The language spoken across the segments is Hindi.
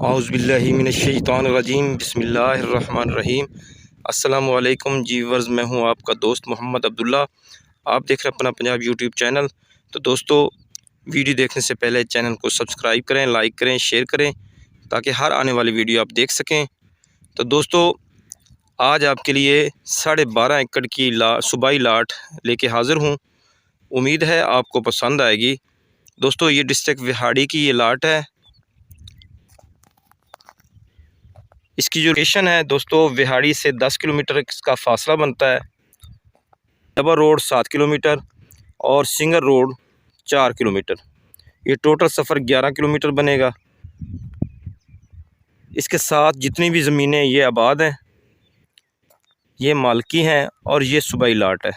औज़ुबिल्लाहिमिनश्शैतानिर्रजीम बिस्मिल्लाहिर्रहमानिर्रहीम। अस्सलामु अलैकुम जी व्यूअर्स, मैं हूं आपका दोस्त मोहम्मद अब्दुल्ला। आप देख रहे हैं अपना पंजाब यूट्यूब चैनल। तो दोस्तों, वीडियो देखने से पहले चैनल को सब्सक्राइब करें, लाइक करें, शेयर करें ताकि हर आने वाली वीडियो आप देख सकें। तो दोस्तों, आज आपके लिए 12.5 एकड़ की सूबाई लाट लेके हाज़िर हूँ। उम्मीद है आपको पसंद आएगी। दोस्तों, ये डिस्ट्रिक्ट विहाड़ी की ये लाट है। इसकी जो लोकेशन है दोस्तों, विहाड़ी से 10 किलोमीटर इसका फासला बनता है। डबल रोड 7 किलोमीटर और सिंगल रोड 4 किलोमीटर। ये टोटल सफ़र 11 किलोमीटर बनेगा। इसके साथ जितनी भी ज़मीनें ये आबाद हैं, ये मालकी हैं और ये सूबाई लाट है।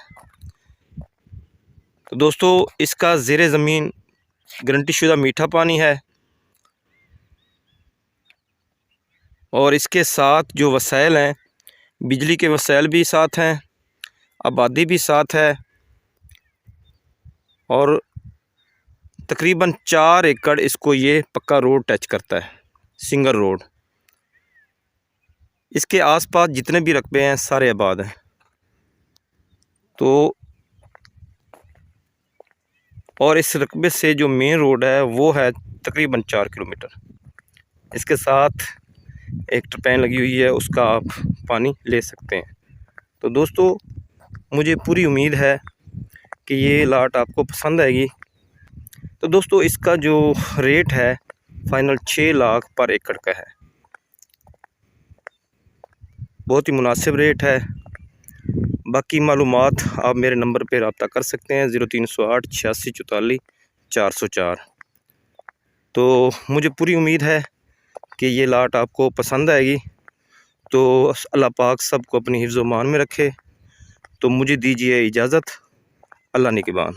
तो दोस्तों, इसका ज़ेरे ज़मीन गारंटी शुदा मीठा पानी है और इसके साथ जो वसाइल हैं, बिजली के वसाइल भी साथ हैं, आबादी भी साथ है और तकरीबन 4 एकड़ इसको ये पक्का रोड टच करता है, सिंगल रोड। इसके आसपास जितने भी रकबे हैं सारे आबाद हैं। तो और इस रकबे से जो मेन रोड है वो है तकरीबन 4 किलोमीटर। इसके साथ एक टरपैन लगी हुई है, उसका आप पानी ले सकते हैं। तो दोस्तों, मुझे पूरी उम्मीद है कि ये लाट आपको पसंद आएगी। तो दोस्तों, इसका जो रेट है फाइनल 6 लाख पर एकड़ का है। बहुत ही मुनासिब रेट है। बाकी मालूमात आप मेरे नंबर पर रब्ता कर सकते हैं 0308 86 44 404। तो मुझे पूरी उम्मीद है कि ये लाट आपको पसंद आएगी। तो अल्लाह पाक सबको अपनी हिफ्ज़-ओ-मान में रखे। तो मुझे दीजिए इजाज़त। अल्लाह निगहबान।